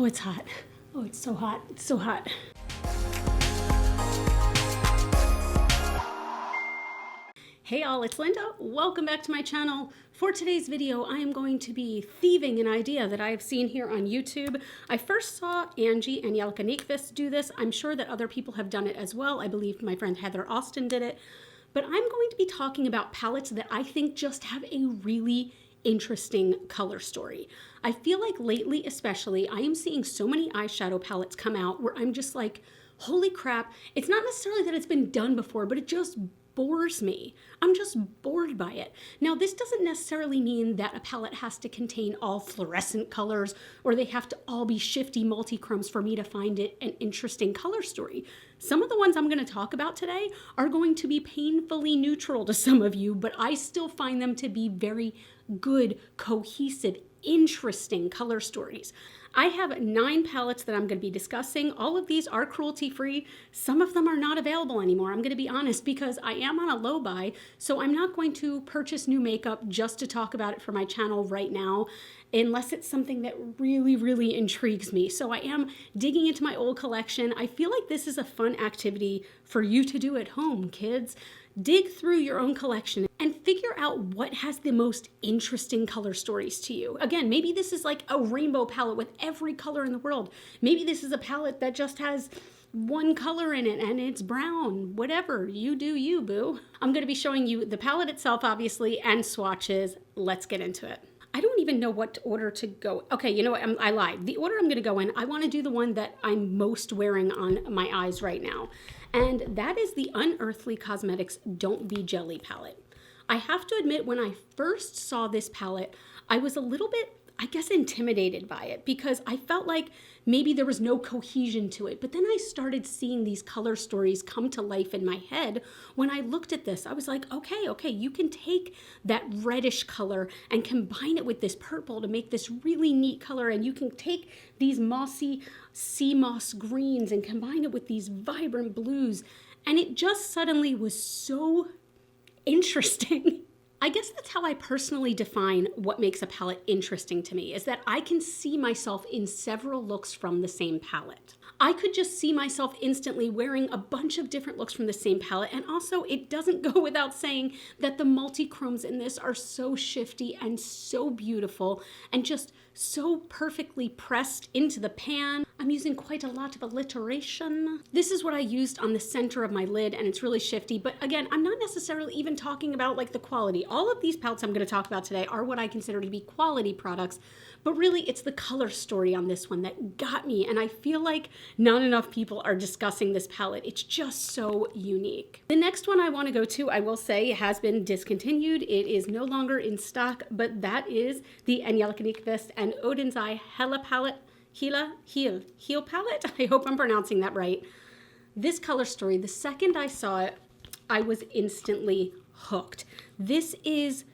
Oh, it's hot. Oh, it's so hot. It's so hot. Hey all, it's Linda. Welcome back to my channel. For today's video, I am going to be thieving an idea that I have seen here on YouTube. I first saw Angelica Fest do this. I'm sure that other people have done it as well. I believe my friend Heather Austin did it. But I'm going to be talking about palettes that I think just have a really interesting color story. I feel like lately especially, I am seeing so many eyeshadow palettes come out where I'm just like, holy crap. It's not necessarily that it's been done before, but it just bores me. I'm just bored by it. Now, this doesn't necessarily mean that a palette has to contain all fluorescent colors or they have to all be shifty multi-chromes for me to find it an interesting color story. Some of the ones I'm going to talk about today are going to be painfully neutral to some of you, but I still find them to be very good, cohesive, interesting color stories. I have 9 palettes that I'm going to be discussing. All of these are cruelty-free. Some of them are not available anymore. I'm going to be honest because I am on a low buy, so I'm not going to purchase new makeup just to talk about it for my channel right now, unless it's something that really, really intrigues me. So I am digging into my old collection. I feel like this is a fun activity for you to do at home, kids. Dig through your own collection and figure out what has the most interesting color stories to you. Again, maybe this is like a rainbow palette with every color in the world. Maybe this is a palette that just has one color in it and it's brown. Whatever, you do you, boo. I'm going to be showing you the palette itself, obviously, and swatches. Let's get into it. I don't even know what order to go. Okay, you know what? I lied. The order I'm going to go in, I want to do the one that I'm most wearing on my eyes right now. And that is the Unearthly Cosmetics Don't Be Jelly palette. I have to admit, when I first saw this palette, I was a little bit, I guess, intimidated by it because I felt like maybe there was no cohesion to it. But then I started seeing these color stories come to life in my head. When I looked at this, I was like, okay, you can take that reddish color and combine it with this purple to make this really neat color. And you can take these mossy sea moss greens and combine it with these vibrant blues. And it just suddenly was so interesting. I guess that's how I personally define what makes a palette interesting to me, is that I can see myself in several looks from the same palette. I could just see myself instantly wearing a bunch of different looks from the same palette, and also it doesn't go without saying that the multi-chromes in this are so shifty and so beautiful and just so perfectly pressed into the pan. I'm using quite a lot of alliteration. This is what I used on the center of my lid, and it's really shifty, but again, I'm not necessarily even talking about like the quality. All of these palettes I'm going to talk about today are what I consider to be quality products, but really it's the color story on this one that got me, and I feel like not enough people are discussing this palette. It's just so unique. The next one I want to go to, I will say, has been discontinued. It is no longer in stock, but that is the Angelica Fest and Odin's Eye Hela palette. Heel palette? I hope I'm pronouncing that right. This color story, the second I saw it, I was instantly hooked. This is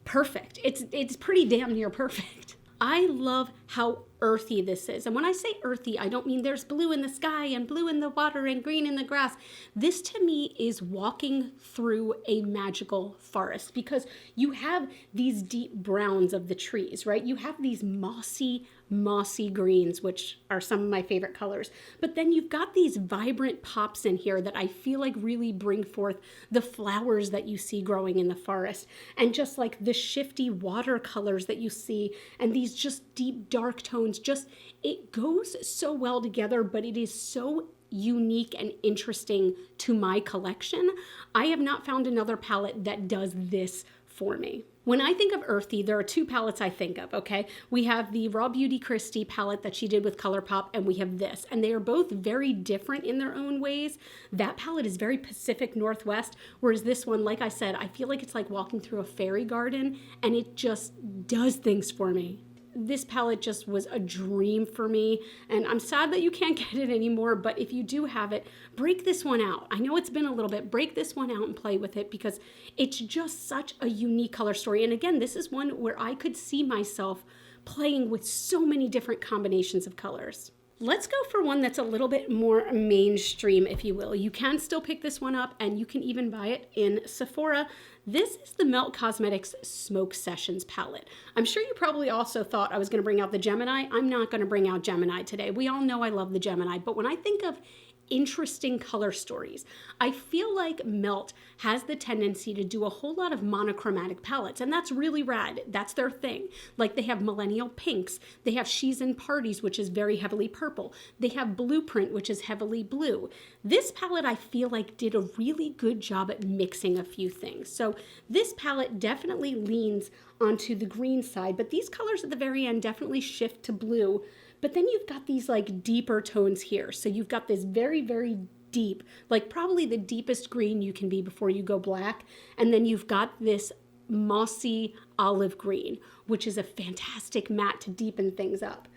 perfect. It's pretty damn near perfect. I love how earthy this is. And when I say earthy, I don't mean there's blue in the sky and blue in the water and green in the grass. This to me is walking through a magical forest because you have these deep browns of the trees, right? You have these mossy greens, which are some of my favorite colors. But then you've got these vibrant pops in here that I feel like really bring forth the flowers that you see growing in the forest. And just like the shifty watercolors that you see and these just deep dark tones, just it goes so well together, but it is so unique and interesting to my collection. I have not found another palette that does this for me. When I think of earthy, there are 2 palettes I think of, okay? We have the Raw Beauty Christie palette that she did with ColourPop, and we have this, and they are both very different in their own ways. That palette is very Pacific Northwest, whereas this one, like I said, I feel like it's like walking through a fairy garden, and it just does things for me. This palette just was a dream for me, and I'm sad that you can't get it anymore, but if you do have it, break this one out. I know it's been a little bit. Break this one out and play with it because it's just such a unique color story. And again, this is one where I could see myself playing with so many different combinations of colors. Let's go for one that's a little bit more mainstream, if you will. You can still pick this one up and you can even buy it in Sephora. This is the Melt Cosmetics Smoke Sessions palette. I'm sure you probably also thought I was going to bring out the Gemini. I'm not going to bring out Gemini today. We all know I love the Gemini, but when I think of interesting color stories, I feel like Melt has the tendency to do a whole lot of monochromatic palettes, and that's really rad. That's their thing. Like, they have Millennial Pinks, they have She's in Parties, which is very heavily purple, they have Blueprint, which is heavily blue. This palette, I feel like, did a really good job at mixing a few things. So this palette definitely leans onto the green side, but these colors at the very end definitely shift to blue. But then you've got these like deeper tones here. So you've got this very, very deep, like probably the deepest green you can be before you go black. And then you've got this mossy olive green, which is a fantastic matte to deepen things up.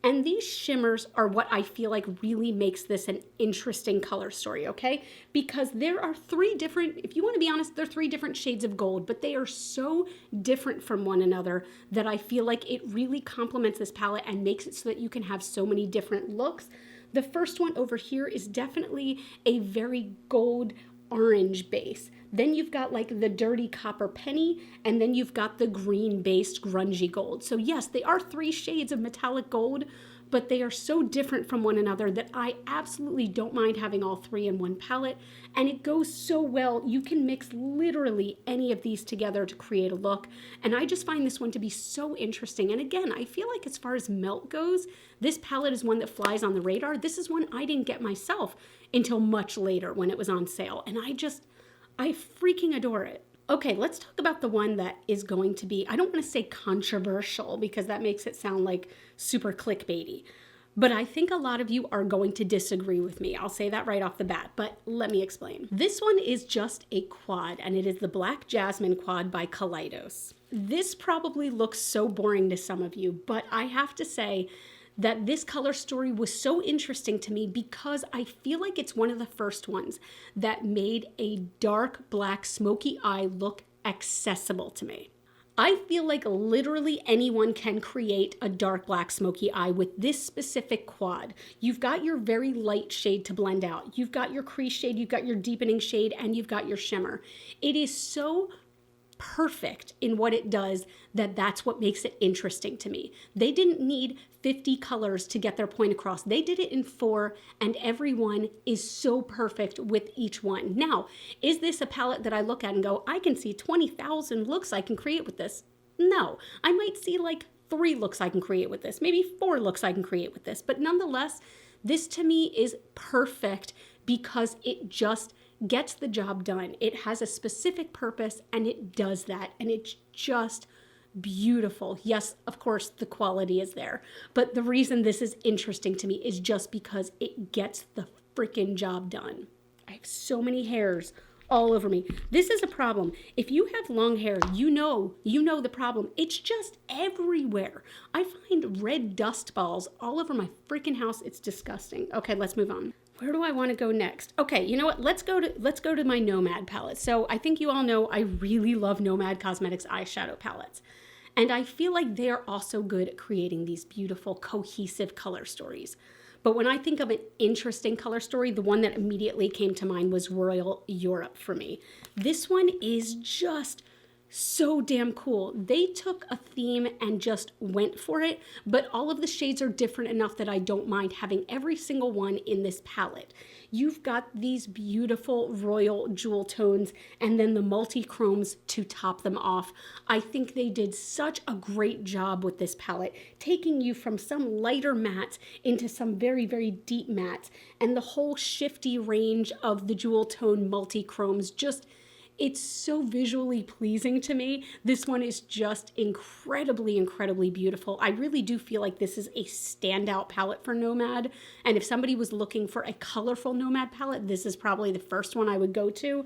And these shimmers are what I feel like really makes this an interesting color story, okay? Because there are three different, if you want to be honest, they're three different shades of gold, but they are so different from one another that I feel like it really complements this palette and makes it so that you can have so many different looks. The first one over here is definitely a very gold orange base. Then you've got like the dirty copper penny, and then you've got the green based grungy gold. So yes, they are three shades of metallic gold, but they are so different from one another that I absolutely don't mind having all three in one palette. And it goes so well. You can mix literally any of these together to create a look. And I just find this one to be so interesting. And again, I feel like as far as Melt goes, this palette is one that flies on the radar. This is one I didn't get myself until much later when it was on sale. And I freaking adore it. Okay, let's talk about the one that is going to be, I don't want to say controversial because that makes it sound like super clickbaity, but I think a lot of you are going to disagree with me. I'll say that right off the bat, but let me explain. This one is just a quad, and it is the Black Jasmine quad by Kaleidos. This probably looks so boring to some of you, but I have to say that this color story was so interesting to me because I feel like it's one of the first ones that made a dark black smoky eye look accessible to me. I feel like literally anyone can create a dark black smoky eye with this specific quad. You've got your very light shade to blend out. You've got your crease shade, you've got your deepening shade, and you've got your shimmer. It is so perfect in what it does that's what makes it interesting to me. They didn't need 50 colors to get their point across. They did it in 4, and every one is so perfect with each one. Now, is this a palette that I look at and go, I can see 20,000 looks I can create with this? No, I might see like 3 looks I can create with this, maybe 4 looks I can create with this, but nonetheless, this to me is perfect because it just gets the job done. It has a specific purpose and it does that, and it's just beautiful. Yes, of course, the quality is there, but the reason this is interesting to me is just because it gets the freaking job done. I have so many hairs all over me. This is a problem. If you have long hair, you know the problem. It's just everywhere. I find red dust balls all over my freaking house. It's disgusting. Okay, let's move on. Where do I want to go next? Okay, you know what? Let's go to my Nomad palette. So I think you all know I really love Nomad Cosmetics eyeshadow palettes. And I feel like they are also good at creating these beautiful, cohesive color stories. But when I think of an interesting color story, the one that immediately came to mind was Royal Europe for me. This one is just so damn cool. They took a theme and just went for it, but all of the shades are different enough that I don't mind having every single one in this palette. You've got these beautiful royal jewel tones and then the multi-chromes to top them off. I think they did such a great job with this palette, taking you from some lighter mattes into some very, very deep mattes, and the whole shifty range of the jewel tone multi-chromes just, it's so visually pleasing to me. This one is just incredibly, incredibly beautiful. I really do feel like this is a standout palette for Nomad. And if somebody was looking for a colorful Nomad palette, this is probably the first one I would go to.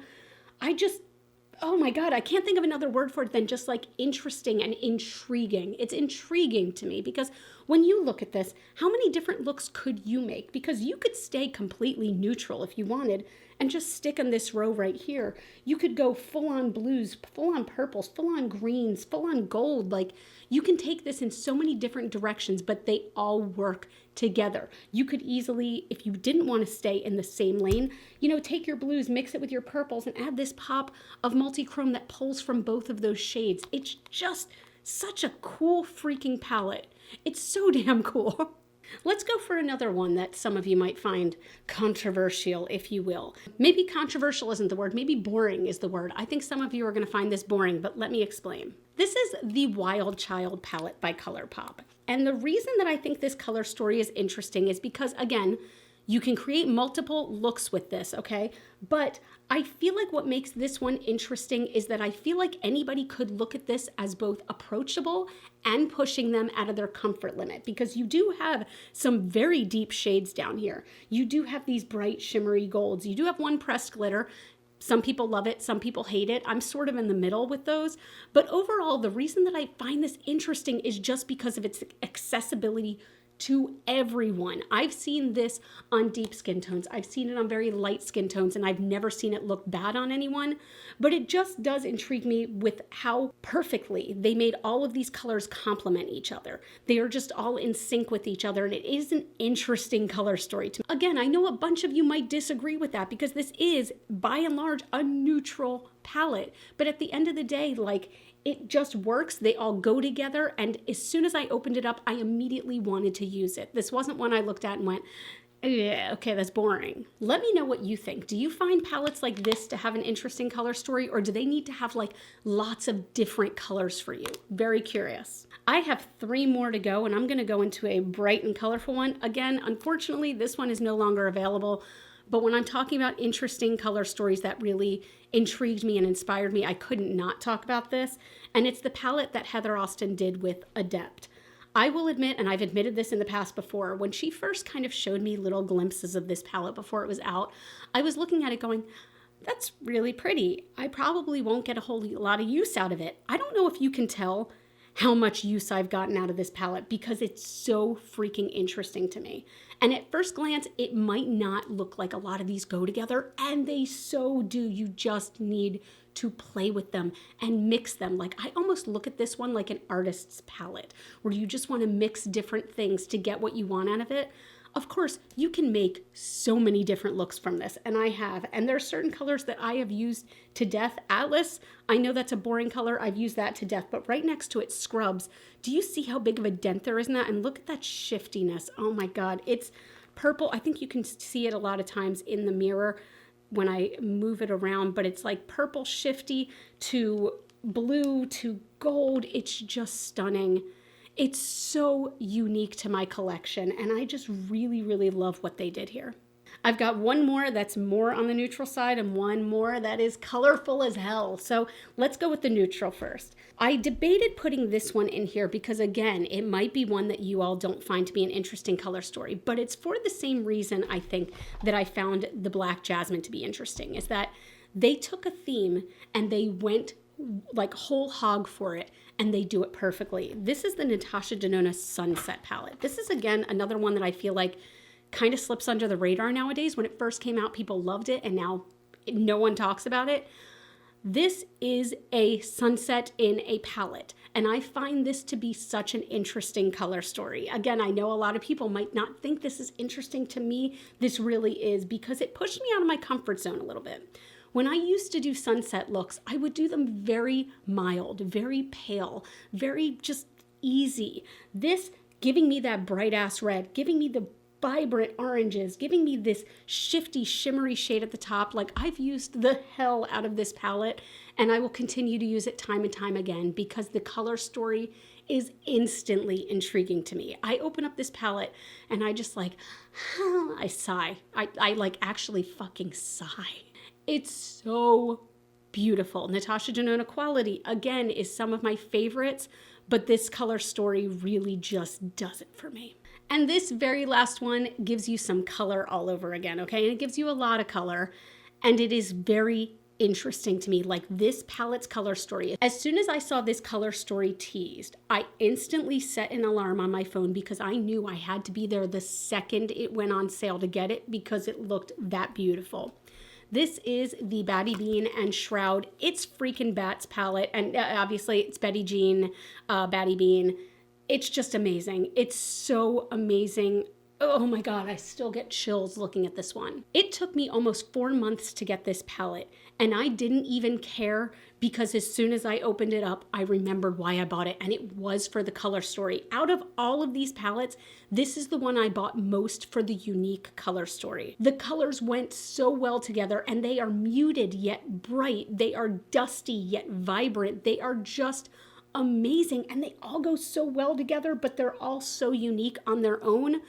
Oh my God, I can't think of another word for it than just like interesting and intriguing. It's intriguing to me because when you look at this, how many different looks could you make? Because you could stay completely neutral if you wanted and just stick on this row right here. You could go full on blues, full on purples, full on greens, full on gold. Like, you can take this in so many different directions, but they all work together. You could easily, if you didn't want to stay in the same lane, you know, take your blues, mix it with your purples, and add this pop of multi-chrome that pulls from both of those shades. It's just such a cool freaking palette. It's so damn cool. Let's go for another one that some of you might find controversial, if you will. Maybe controversial isn't the word, maybe boring is the word. I think some of you are going to find this boring, but let me explain. This is the Wild Child palette by ColourPop. And the reason that I think this color story is interesting is because, again, you can create multiple looks with this, okay? But I feel like what makes this one interesting is that I feel like anybody could look at this as both approachable and pushing them out of their comfort limit, because you do have some very deep shades down here. You do have these bright shimmery golds. You do have one pressed glitter. Some people love it, some people hate it. I'm sort of in the middle with those. But overall, the reason that I find this interesting is just because of its accessibility to everyone. I've seen this on deep skin tones. I've seen it on very light skin tones, and I've never seen it look bad on anyone. But it just does intrigue me with how perfectly they made all of these colors complement each other. They are just all in sync with each other, and it is an interesting color story to me. Again, I know a bunch of you might disagree with that because this is, by and large, a neutral palette. But at the end of the day, like, it just works. They all go together. And as soon as I opened it up, I immediately wanted to use it. This wasn't one I looked at and went, yeah, okay, that's boring. Let me know what you think. Do you find palettes like this to have an interesting color story, or do they need to have like lots of different colors for you? Very curious. I have 3 more to go, and I'm going to go into a bright and colorful one. Again, unfortunately, this one is no longer available. But when I'm talking about interesting color stories that really intrigued me and inspired me, I couldn't not talk about this. And it's the palette that Heather Austin did with Adept. I will admit, and I've admitted this in the past before, when she first kind of showed me little glimpses of this palette before it was out, I was looking at it going, that's really pretty. I probably won't get a whole lot of use out of it. I don't know if you can tell how much use I've gotten out of this palette because it's so freaking interesting to me. And at first glance, it might not look like a lot of these go together, and they so do. You just need to play with them and mix them. Like, I almost look at this one like an artist's palette, where you just want to mix different things to get what you want out of it. Of course, you can make so many different looks from this, and I have. And there are certain colors that I have used to death. Atlas, I know that's a boring color. I've used that to death, but right next to it, Scrubs. Do you see how big of a dent there is in that? And look at that shiftiness. Oh my God, it's purple. I think you can see it a lot of times in the mirror when I move it around, but it's like purple shifty to blue to gold. It's just stunning. It's so unique to my collection, and I just really, really love what they did here. I've got one more that's more on the neutral side and one more that is colorful as hell. So let's go with the neutral first. I debated putting this one in here because, again, it might be one that you all don't find to be an interesting color story, but it's for the same reason I think that I found the Black Jasmine to be interesting, is that they took a theme and they went like whole hog for it, and they do it perfectly. This is the Natasha Denona Sunset palette. This is, again, another one that I feel like kind of slips under the radar nowadays. When it first came out, people loved it, and now no one talks about it. This is a sunset in a palette, and I find this to be such an interesting color story. Again, I know a lot of people might not think this is interesting. To me, this really is, because it pushed me out of my comfort zone a little bit. When I used to do sunset looks, I would do them very mild, very pale, very just easy. This giving me that bright ass red, giving me the vibrant oranges, giving me this shifty, shimmery shade at the top. Like, I've used the hell out of this palette, and I will continue to use it time and time again because the color story is instantly intriguing to me. I open up this palette and I just like, I sigh. I like actually fucking sigh. It's so beautiful. Natasha Denona quality, again, is some of my favorites, but this color story really just does it for me. And this very last one gives you some color all over again, okay? And it gives you a lot of color, and it is very interesting to me. Like, this palette's color story. As soon as I saw this color story teased, I instantly set an alarm on my phone because I knew I had to be there the second it went on sale to get it because it looked that beautiful. This is the Batty Bean and Shroud It's Freaking Bats palette, and obviously it's Betty Jean, Batty Bean. It's just amazing. It's so amazing. Oh my God, I still get chills looking at this one. It took me almost 4 months to get this palette, and I didn't even care because as soon as I opened it up, I remembered why I bought it, and it was for the color story. Out of all of these palettes, this is the one I bought most for the unique color story. The colors went so well together, and they are muted yet bright. They are dusty yet vibrant. They are just amazing, and they all go so well together, but they're all so unique on their own.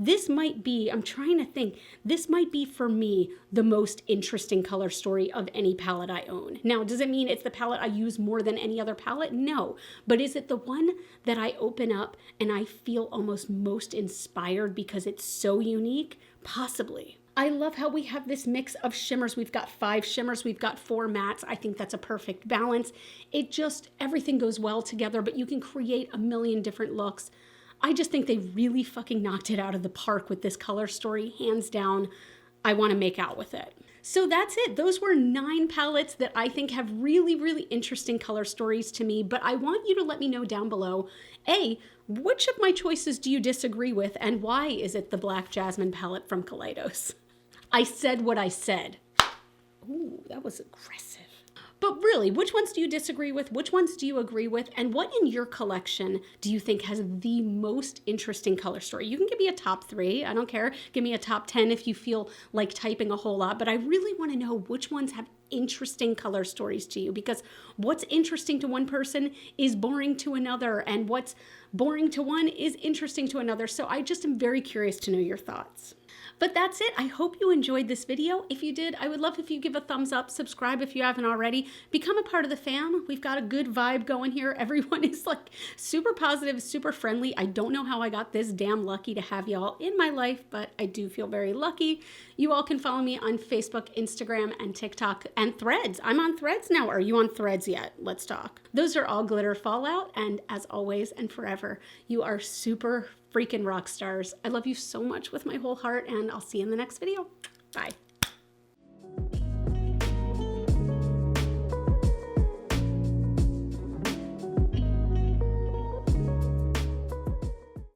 This might be, I'm trying to think, this might be for me the most interesting color story of any palette I own. Now, does it mean it's the palette I use more than any other palette? No. But is it the one that I open up and I feel almost most inspired because it's so unique? Possibly. I love how we have this mix of shimmers. We've got 5 shimmers, we've got 4 mattes. I think that's a perfect balance. It just, everything goes well together, but you can create a million different looks. I just think they really fucking knocked it out of the park with this color story, hands down. I want to make out with it. So that's it. Those were 9 palettes that I think have really, really interesting color stories to me, but I want you to let me know down below, A, which of my choices do you disagree with, and why is it the Black Jasmine palette from Kaleidos? I said what I said. Ooh, that was aggressive. But really, which ones do you disagree with? Which ones do you agree with? And what in your collection do you think has the most interesting color story? You can give me a top 3. I don't care. Give me a top 10 if you feel like typing a whole lot. But I really want to know which ones have interesting color stories to you, because what's interesting to one person is boring to another, and what's boring to one is interesting to another. So I just am very curious to know your thoughts. But that's it. I hope you enjoyed this video. If you did, I would love if you give a thumbs up, subscribe if you haven't already, become a part of the fam. We've got a good vibe going here. Everyone is like super positive, super friendly. I don't know how I got this damn lucky to have y'all in my life, but I do feel very lucky. You all can follow me on Facebook, Instagram, and TikTok, and Threads. I'm on Threads now. Are you on Threads yet? Let's talk. Those are all GlitterFallout, and as always and forever, you are super freaking rock stars. I love you so much with my whole heart, and I'll see you in the next video. Bye.